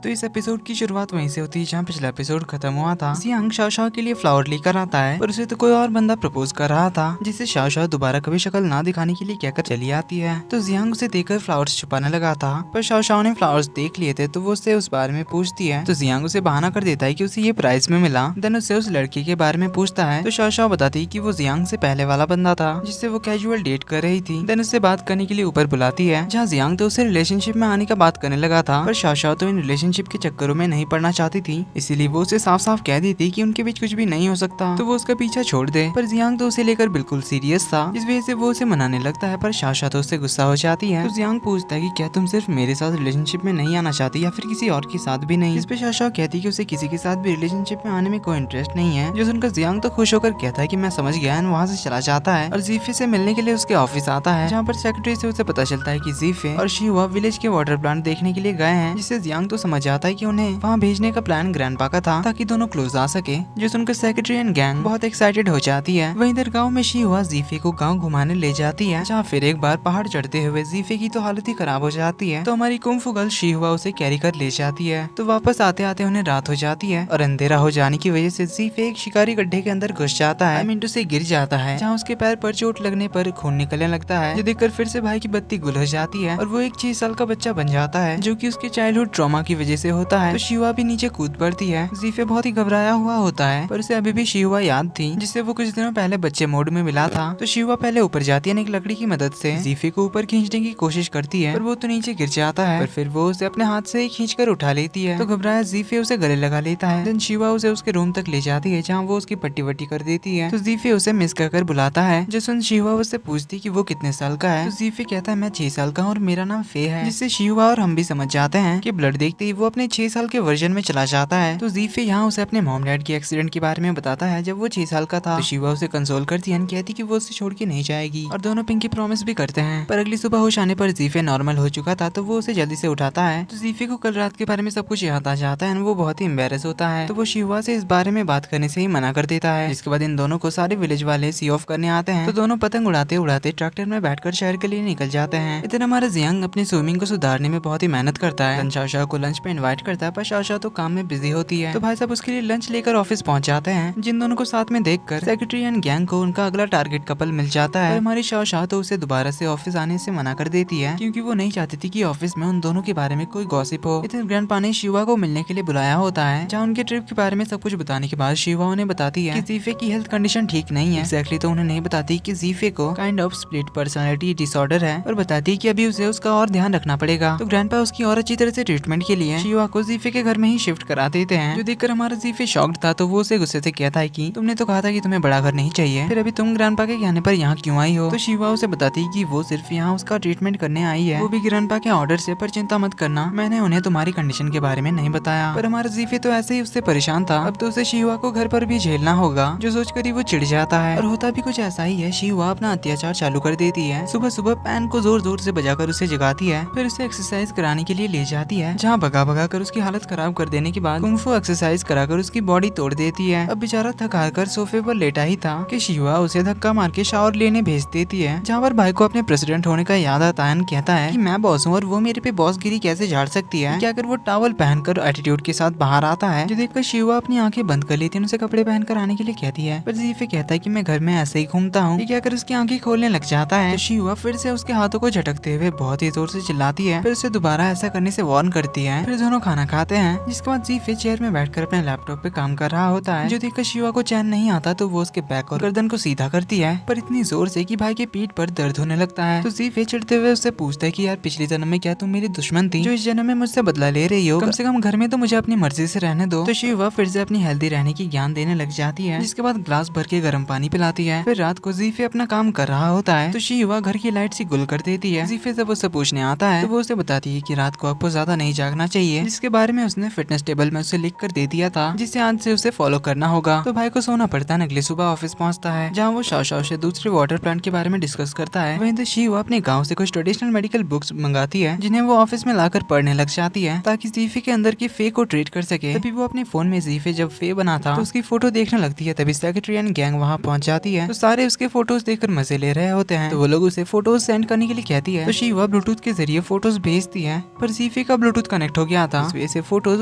तो इस एपिसोड की शुरुआत वहीं से होती है जहाँ पिछला एपिसोड खत्म हुआ था। जियांग शाओ के लिए फ्लावर लेकर आता है पर उसे तो कोई और बंदा प्रपोज कर रहा था, जिससे शाओ दोबारा कभी शक्ल ना दिखाने के लिए कहकर चली आती है। तो जियांग उसे देखकर फ्लावर्स छुपाने लगा था, पर शाओ ने फ्लावर्स देख लिए थे तो वो उससे उस बारे में पूछती है। तो जियांग उसे बहाना कर देता है कि उसे ये प्राइज में मिला। देन उससे उस लड़की के बारे में पूछता है तो शाओ बताती है कि वो जियांग से पहले वाला बंदा था जिससे वो कैजुअल डेट कर रही थी। देन उससे बात करने के लिए ऊपर बुलाती है, जहाँ जियांग तो उससे रिलेशनशिप में आने का बात करने लगा था, पर शाओ तो इन रिलेशनशिप के चक्करों में नहीं पड़ना चाहती थी, इसीलिए वो उसे साफ साफ कह देती कि उनके बीच कुछ भी नहीं हो सकता, तो वो उसका पीछा छोड़ दे। पर जियांग तो उसे लेकर बिल्कुल सीरियस था, इस वजह से वो उसे मनाने लगता है, पर शाओ तो उससे गुस्सा हो जाती है। तो जियांग पूछता है कि क्या तुम सिर्फ मेरे साथ रिलेशनशिप में नहीं आना चाहती या फिर किसी और के साथ भी नहीं। इस पे शाओ कहती है कि उसे किसी के साथ भी रिलेशनशिप में आने में कोई इंटरेस्ट नहीं है। जो सुनकर जियांग तो खुश होकर कहता है कि मैं समझ गया, वहाँ से चला जाता है और जीफे से मिलने के लिए उसके ऑफिस आता है, जहाँ पर सेक्रेटरी से उसे पता चलता है कि जीफे और शिहुआ विलेज के वाटर प्लांट देखने के लिए गए हैं, जिससे जियांग तो समझ जाता है कि उन्हें वहाँ भेजने का प्लान ग्रैंडपा का था ताकि दोनों क्लोज आ सके। जो सुनकर सेक्रेटरी एंड गैंग बहुत एक्साइटेड हो जाती है। वहीं इधर गाँव में शिहुआ जीफे को गाँव घुमाने ले जाती है, जहाँ फिर एक बार पहाड़ चढ़ते हुए जीफे की तो हालत ही खराब हो जाती है। तो हमारी कुंफू गर्ल शिहुआ उसे कैरी कर ले जाती है। तो वापस आते आते उन्हें रात हो जाती है और अंधेरा हो जाने की वजह से जीफे एक शिकारी गड्ढे के अंदर घुस जाता है, मिंटू से गिर जाता है, जहाँ उसके पैर पर चोट लगने पर खून निकलने लगता है। जो देखकर फिर से भाई की बत्ती गुल हो जाती है और वो एक 6 साल का बच्चा बन जाता है, जो कि उसके चाइल्डहुड ट्रॉमा की वजह से होता है। तो शिहुआ भी नीचे कूद पड़ती है। जीफे बहुत ही घबराया हुआ होता है, पर उसे अभी भी शिहुआ याद थी, जिससे वो कुछ दिनों पहले बच्चे मोड में मिला था। तो शिहुआ पहले ऊपर जाती है, एक लकड़ी की मदद से जीफे को ऊपर खींचने की कोशिश करती है, पर वो तो नीचे गिर जाता है, पर फिर वो उसे अपने हाथ से खींच कर उठा लेती है। तो घबराया जीफे उसे गले लगा लेता है। देन शिहुआ उसे उसके रूम तक ले जाती है, जहाँ वो उसकी पट्टी वट्टी कर देती है। तो जीफे उसे मिस कर बुलाता है। जो सुन शिहुआ उससे पूछती कि वो कितने साल का है। तो जीफे कहता है मैं 6 साल का हूँ और मेरा नाम फे है, जिससे शिहुआ और हम भी समझ जाते हैं कि ब्लड देखते ही वो अपने 6 साल के वर्जन में चला जाता है। तो जीफे यहाँ उसे अपने मॉम डैड के एक्सीडेंट के बारे में बताता है जब वो 6 साल का था। तो शिहुआ उसे कंसोल करती है, कहती कि वो उसे छोड़ के नहीं जाएगी और दोनों पिंकी प्रॉमिस भी करते हैं। पर अगली सुबह होश आने पर जीफे नॉर्मल हो चुका था, तो वो उसे जल्दी से उठाता है। तो जीफे को कल रात के बारे में सब कुछ याद आ जाता है, वो बहुत ही एम्बेरस होता है। तो वो शिहुआ से इस बारे में बात करने से ही मना कर देता है। इसके बाद इन दोनों को सारे विलेज वाले सी ऑफ करने आते हैं। तो दोनों पतंग उड़ाते उड़ाते ट्रैक्टर में बैठकर शहर के लिए निकल जाते हैं। इधर हमारा जियांग अपनी स्विमिंग को सुधारने में बहुत ही मेहनत करता है। शाओ को लंच पे इनवाइट करता है, पर शाओ तो काम में बिजी होती है। तो भाई साहब उसके लिए लंच लेकर ऑफिस पहुंच जाते हैं। जिन दोनों को साथ में देखकर सेक्रेटरी एंड गैंग को उनका अगला टारगेट कपल मिल जाता है। हमारी शाओ तो उसे दोबारा से ऑफिस आने से मना कर देती है, क्योंकि वो नहीं चाहती थी कि ऑफिस में उन दोनों के बारे में कोई गॉसिप हो। इतने ग्रैंडपा ने शिहुआ को मिलने के लिए बुलाया होता है, जहाँ उनके ट्रिप के बारे में सब कुछ बताने के बाद शिहुआ उन्हें बताती है कि जीफे की हेल्थ कंडीशन ठीक नहीं है। एक्जैक्टली तो उन्हें नहीं बताती कि जीफे को kind of split personality disorder है, और बताती है कि अभी उसे उसका और ध्यान रखना पड़ेगा। तो ग्रैंडपा उसकी और अच्छी तरह से ट्रीटमेंट के लिए शिहुआ को जीफे के घर में ही शिफ्ट करा देते हैं। जो देखकर हमारा जीफे शॉक्ड था, तो वो उसे गुस्से से कहता है कि तुमने तो कहा था कि तुम्हें बड़ा घर नहीं चाहिए, फिर अभी तुम ग्रैंडपा के कहने पर यहाँ क्यों आई हो। तो शिहुआ उसे बताती है कि वो सिर्फ यहाँ उसका ट्रीटमेंट करने आई है, वो भी ग्रैंडपा के ऑर्डर से, पर चिंता मत करना, मैंने उन्हें तुम्हारी कंडीशन के बारे में नहीं बताया। पर हमारा जीफे तो ऐसे ही उससे परेशान था, अब तो उसे शिहुआ को घर पर भी झेलना होगा, जो सोचकर ही वो चिढ़ जाता है। और होता भी कुछ ऐसा ही है, शिहुआ अपना अत्याचार चालू कर देती है। सुबह सुबह पैन को जोर जोर से बजाकर उसे जगाती है, फिर उसे एक्सरसाइज कराने के लिए ले जाती है, जहाँ भगा भगा कर उसकी हालत खराब कर देने के बाद कुंफू एक्सरसाइज कराकर उसकी बॉडी तोड़ देती है। अब बेचारा थका कर सोफे पर लेटा ही था कि शिहुआ उसे धक्का मार के शावर लेने भेज देती है, जहाँ पर भाई को अपने प्रेसिडेंट होने का याद आता है। कहता है कि मैं बॉस हूँ और वो मेरे पे बॉसगिरी कैसे झाड़ सकती है। क्या कर वो टॉवल पहनकर एटीट्यूड के साथ बाहर आता है, जो देखकर शिहुआ अपनी आंखें बंद कर लेती है, उसे कपड़े पहनकर आने के लिए कहती है। पर जीफे कहता है कि मैं घर में ऐसे ही घूमता हूँ। क्या कर उसकी आंखें खोलने लग जाता है। तो शिहुआ फिर से उसके हाथों को झटकते हुए बहुत ही जोर से चिल्लाती है, फिर उसे दोबारा ऐसा करने से वार्न करती है। फिर दोनों खाना खाते हैं, जिसके बाद जीफे चेयर में बैठकर अपने लैपटॉप पे काम कर रहा होता है। जो देखकर शिहुआ को चैन नहीं आता, तो वो उसके बैक और गर्दन को सीधा करती है, पर इतनी जोर से कि भाई के पीठ पर दर्द होने लगता है। तो जीफे चिढ़ते हुए उससे पूछता है कि यार पिछले जन्म में क्या तुम मेरी दुश्मन थी, जो इस जन्म में मुझसे बदला ले रही हो, कम से कम घर में तो मुझे अपनी मर्जी से रहने दो। तो शिहुआ फिर से अपनी हेल्दी रहने की ज्ञान देने लग जाती है, जिसके बाद ग्लास भर के गर्म पानी पिलाती है। फिर रात को जीफे अपना काम कर रहा होता है, तो शिहुआ घर की लाइट सी गुल कर देती है। जीफे जब उससे पूछने आता है, तो वो उसे बताती है कि रात को आपको ज्यादा नहीं जागना चाहिए, जिसके बारे में उसने फिटनेस टेबल में उसे लिख कर दे दिया था, जिसे आज से उसे फॉलो करना होगा। तो भाई को सोना पड़ता है। अगली सुबह ऑफिस पहुंचता है, जहाँ वो शाओ से दूसरे वाटर प्लांट के बारे में डिस्कस करता है। वहीं तो शिहुआ अपने गाँव से कुछ ट्रेडिशनल मेडिकल बुक्स मंगाती है, जिन्हें वो ऑफिस में लाकर पढ़ने लग जाती है, ताकि जीफे के अंदर की फे को ट्रीट कर सके। तभी वो अपने फोन में जीफे जब फे बना था, तो उसकी फोटो देखने लगती है। तभी सेक्रेटरी एंड गैंग वहाँ पहुंच जाती है, तो सारे उसके फोटोज देखकर मजे ले रहे होते हैं। तो वो लोग उसे फोटोज सेंड करने के लिए कहती है, तो शिहुआ ब्लूटूथ के जरिए फोटोज भेजती है, पर जीफे का ब्लूटूथ कनेक्ट हो गया था, इस वजह से फोटोज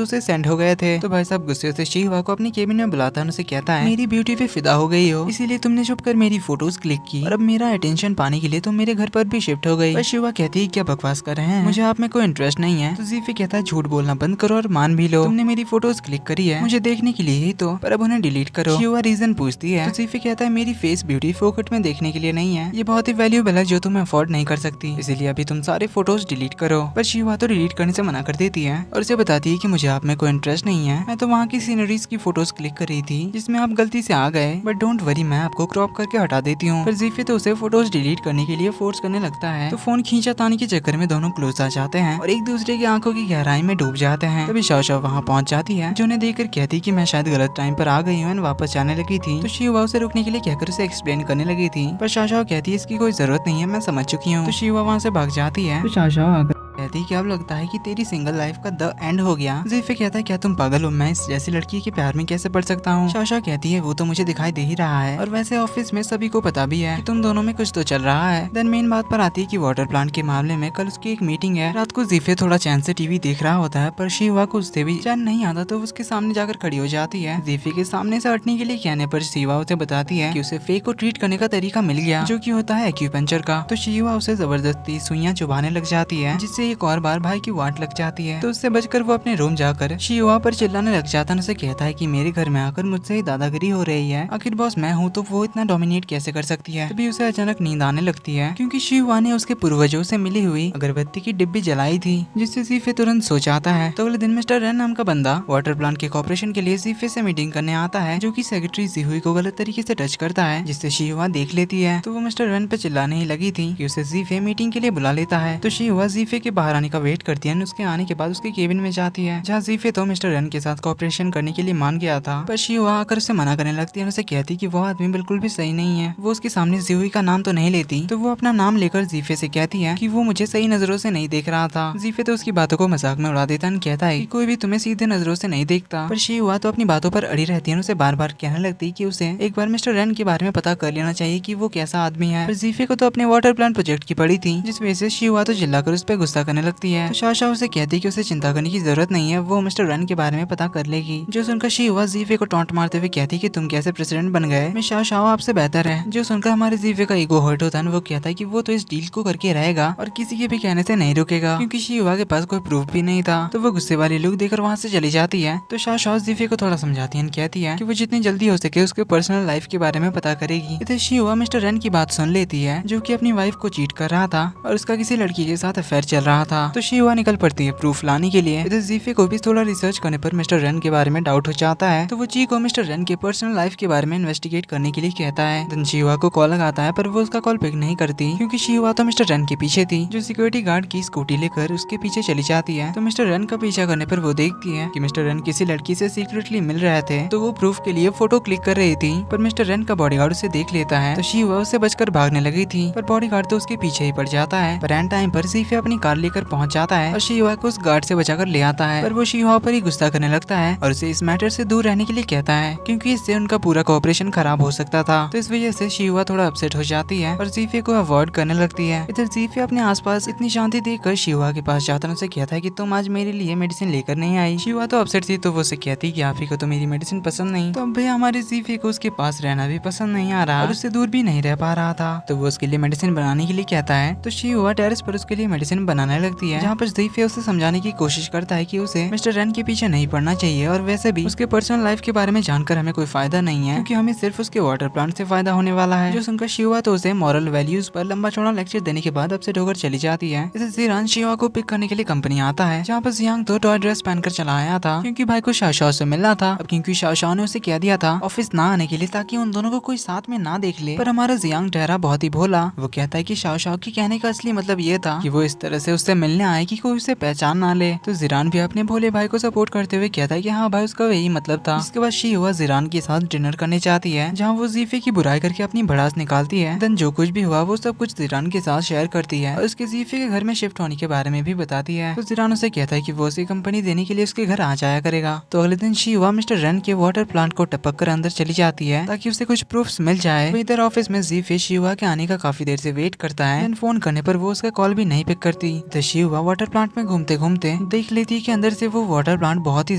उसे सेंड हो गए थे। तो भाई साहब गुस्से से शीवा को अपनी केबिन में बुलाता है, उसे कहता है मेरी ब्यूटी पे फिदा हो गई हो, इसीलिए तुमने छुप कर मेरी फोटोज क्लिक की और अब मेरा अटेंशन पाने के लिए तुम मेरे घर पर भी शिफ्ट हो गई। पर शिवा कहती है क्या बकवास कर रहे हैं, मुझे आप में कोई इंटरेस्ट नहीं है। तो जीफे कहता है झूठ बोलना बंद करो और मान भी लो, तुमने मेरी फोटोज क्लिक करी है मुझे देखने के लिए ही तो, पर अब उन्हें डिलीट करो। शिवा रीजन पूछती है तो जीफे कहता है मेरी फेस ब्यूटी फोकट में देखने के लिए नहीं है, ये बहुत ही वैल्यूएबल है जो तुम अफोर्ड नहीं कर सकती, इसीलिए अभी तुम सारे फोटोज डिलीट करो। पर शिवा तो डिलीट करने से मना कर देती है और उसे बताती है कि मुझे आप में कोई इंटरेस्ट नहीं है, मैं तो वहाँ की सीनरीज की फोटोज क्लिक कर रही थी जिसमें आप गलती से आ गए, बट डोंट वरी मैं आपको क्रॉप करके हटा देती हूँ। पर जीफे तो उसे फोटोज डिलीट करने के लिए फोर्स करने लगता है, तो फोन खींचा ताने के चक्कर में दोनों क्लोज आ जाते हैं और एक दूसरे की आंखों की गहराई में डूब जाते हैं। तभी शाओ शाओ वहाँ पहुँच जाती है जो उन्हें देखकर कहती कि मैं शायद गलत टाइम पर आ गई हूँ, वापस जाने लगी थी। तो शिवा उसे रुकने के लिए कहकर उसे एक्सप्लेन करने लगी थी, पर शाओ शाओ कहती है इसकी कोई जरूरत नहीं है, मैं समझ चुकी हूँ। तो शिवा वहाँ से भाग जाती है। तो शाओ शाओ कहती कि अब लगता है कि तेरी सिंगल लाइफ का द एंड हो गया। जीफे कहता है क्या तुम पागल हो, मैं इस जैसी लड़की के प्यार में कैसे पड़ सकता हूँ। शाओ शाओ कहती है वो तो मुझे दिखाई दे ही रहा है और वैसे ऑफिस में सभी को पता भी है कि तुम दोनों में कुछ तो चल रहा है। देन मेन बात पर आती है कि वाटर प्लांट के मामले में कल उसकी एक मीटिंग है। रात को जीफे थोड़ा चैन से टीवी देख रहा होता है, पर शिवा को उससे भी चैन नहीं आता तो उसके सामने जाकर खड़ी हो जाती है। जीफे के सामने से हटने के लिए कहने पर शिवा उसे बताती है कि उसे फेक को ट्रीट करने का तरीका मिल गया जो कि होता है एक्यूपंक्चर का। तो शिवा उसे जबरदस्ती सुइयां चुभाने लग जाती है जिससे एक और बार भाई की वाट लग जाती है। तो उससे बचकर वो अपने रूम जाकर शिवा पर चिल्लाने लग जाता है, उसे कहता है कि मेरे घर में आकर मुझसे ही दादागिरी हो रही है, आखिर बॉस मैं हूँ तो वो इतना डोमिनेट कैसे कर सकती है। तभी उसे अचानक नींद आने लगती है क्योंकि शिवा ने उसके पूर्वजों से मिली हुई अगरबत्ती की डिब्बी जलाई थी जिससे जीफे तुरंत सो जाता है। तो अगले दिन मिस्टर रेन नाम का बंदा वाटर प्लांट के कॉर्पोरेशन के लिए जीफे से मीटिंग करने आता है जो कि सेक्रेटरी जीहुई को गलत तरीके से टच करता है जिससे शिवा देख लेती है। तो वो मिस्टर रेन पे चिल्लाने ही लगी थी कि उसे जीफे मीटिंग के लिए बुला लेता है। तो शिवा जीफे के बाहर आने का वेट करती है, उसके आने के बाद उसके केबिन में जाती है जहाँ जीफे तो मिस्टर रेन के साथ कोऑपरेशन करने के लिए मान गया था, पर शिवा आकर उसे मना करने लगती है, उसे कहती कि वो आदमी बिल्कुल भी सही नहीं है। वो उसके सामने जीहुई का नाम तो नहीं लेती, तो वो अपना नाम लेकर जीफे से कहती है कि वो मुझे सही नजरों से नहीं देख रहा था। जीफे तो उसकी बातों को मजाक में उड़ा देता है, कहता है कि कोई भी तुम्हें सीधे नजरों से नहीं देखता, पर शिवा तो अपनी बातों पर अड़ी रहती है, उसे बार बार कहने लगती है कि उसे एक बार मिस्टर रेन के बारे में पता कर लेना चाहिए कि वो कैसा आदमी है। पर जीफे को तो अपने वाटर प्लांट प्रोजेक्ट की पड़ी थी जिस वजह से शिवा तो चिल्लाकर उस पर गुस्सा करने लगती है। तो शाशा उसे कहती है कि उसे चिंता करने की जरूरत नहीं है, वो मिस्टर रन के बारे में पता कर लेगी। जो सुनकर शिवा जीफे को टॉन्ट मारते हुए कहती कि तुम कैसे प्रेसिडेंट बन गए, मैं शाओ आपसे बेहतर है। जो सुनकर हमारे जीफे का ईगो हर्ट होता है, वो कहता है कि वो तो इस डील को करके रहेगा और किसी के भी कहने से नहीं रुकेगा क्योंकि शिवा के पास कोई प्रूफ भी नहीं था। तो वो गुस्से वाली लुक देकर वहाँ से चली जाती है। तो शाओ जीफे को थोड़ा समझाती है, कहती है कि वो जितनी जल्दी हो सके उसके पर्सनल लाइफ के बारे में पता करेगी। इधर शिवा मिस्टर रन की बात सुन लेती है जो कि अपनी वाइफ को चीट कर रहा था और उसका किसी लड़की के साथ अफेयर चल रहा था। तो शिवा निकल पड़ती है प्रूफ लाने के लिए। इधर जीफे को भी थोड़ा रिसर्च करने पर मिस्टर रन के बारे में डाउट हो जाता है, तो वो ची को मिस्टर रन के पर्सनल लाइफ के बारे में इन्वेस्टिगेट करने के लिए कहता है। देन शिवा को कॉल लगाता है पर वो उसका कॉल पिक नहीं करती क्योंकि शिवा तो मिस्टर रन के पीछे थी। जो सिक्योरिटी गार्ड की स्कूटी लेकर उसके पीछे चली जाती है। तो मिस्टर रन का पीछा करने पर वो देखती है कि मिस्टर रन किसी लड़की से सीक्रेटली मिल रहे थे, तो वो प्रूफ के लिए फोटो क्लिक कर रही थी। पर मिस्टर रन का बॉडीगार्ड उसे देख लेता है, तो शिवा उससे बचकर भागने लगी थी, पर बॉडीगार्ड तो उसके पीछे ही पड़ जाता है। पर एंड टाइम पर जीफे अपनी कार लेकर पहुंच जाता है और शिवा को उस गार्ड से बचाकर ले आता है। पर वो शिवा पर ही गुस्सा करने लगता है और उसे इस मैटर से दूर रहने के लिए कहता है क्योंकि इससे उनका पूरा कोऑपरेशन खराब हो सकता था। तो इस वजह से शिवा थोड़ा अपसेट हो जाती है और जीफे को अवॉइड करने लगती है। इधर जीफे अपने आसपास इतनी शांति देखकर शिवा के पास जाता है, उसे कहता है कि तुम आज मेरे लिए मेडिसिन लेकर नहीं आई। शिवा तो अपसेट थी, तो वो उसे कहती कि आप ही को तो मेरी मेडिसिन पसंद नहीं। तो अब भैया हमारे जीफे को उसके पास रहना भी पसंद नहीं आ रहा और उससे दूर भी नहीं रह पा रहा था, तो वो उसके लिए मेडिसिन बनाने के लिए कहता है। तो शिवा टेरेस पर उसके लिए मेडिसिन बनाने लगती है, जहाँ पर जीफे उसे समझाने की कोशिश करता है कि उसे मिस्टर रन के पीछे नहीं पड़ना चाहिए और वैसे भी उसके पर्सनल लाइफ के बारे में जानकर हमें कोई फायदा नहीं है क्योंकि हमें सिर्फ उसके वाटर प्लांट से फायदा होने वाला है। जो सुनकर शिवा तो उसे मॉरल वैल्यूज पर लंबा चौड़ा लेक्चर देने के बाद अपसेट होकर चली जाती है। इसे जीरान शिवा को पिक करने के लिए कंपनी आता है, जहाँ पर जियांग तो टॉय ड्रेस पहनकर चला आया था क्योंकि भाई को शाओ से मिलना था। अब क्योंकि शाओ ने उसे कह दिया था ऑफिस ना आने के लिए ताकि उन दोनों को कोई साथ में ना देख ले, पर हमारा जियांग ठहरा बहुत ही भोला। वो कहता है कि शाओ के कहने का असली मतलब ये था कि वो इस तरह से उससे मिलने आए कि कोई उसे पहचान ना ले। तो जीरान भी अपने भोले भाई को सपोर्ट करते हुए कहता है कि हाँ भाई उसका यही मतलब था। इसके बाद शिवा जीरान के साथ डिनर करने चाहती है, जहाँ वो जीफे की बुराई करके अपनी भड़ास निकालती है। देन जो कुछ भी हुआ वो सब कुछ जीरान के साथ शेयर करती है और उसके जीफे के घर में शिफ्ट होने के बारे में भी बताती है। तो जीरान उसे कहता है कि वो उसे कंपनी देने के लिए उसके घर आ जाया करेगा। तो अगले दिन शिवा मिस्टर रन के वाटर प्लांट को टपक कर अंदर चली जाती है ताकि उसे कुछ प्रूफ्स मिल जाए। तो इधर ऑफिस में जीफे शिवा के आने का काफी देर से वेट करता है। फोन करने पर वो उसका कॉल भी नहीं पिक करती। तो शिवा वाटर प्लांट में घूमते घूमते देख लेती है कि अंदर से वो वाटर प्लांट बहुत ही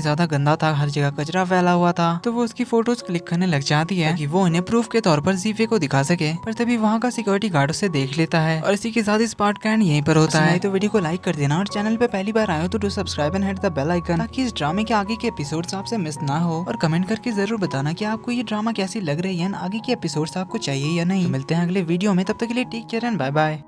ज्यादा गंदा था, हर जगह कचरा फैला हुआ था। तो वो उसकी फोटोज क्लिक करने लग जाती है कि वो इन्हें प्रूफ के तौर पर जीफे को दिखा सके। पर तभी वहाँ का सिक्योरिटी गार्ड उसे देख लेता है और इसी के साथ इस पार्ट का एंड यहीं पर होता है। तो वीडियो को लाइक कर देना और चैनल पे पहली बार आए हो तो do subscribe and hit the bell icon, ताकि इस ड्रामे के आगे के एपिसोड्स आपसे मिस ना हो। और कमेंट करके जरूर बताना कि आपको ये ड्रामा कैसी लग रही है, आगे के एपिसोड्स आपको चाहिए या नहीं। मिलते हैं अगले वीडियो में, तब तक के लिए take care and bye bye.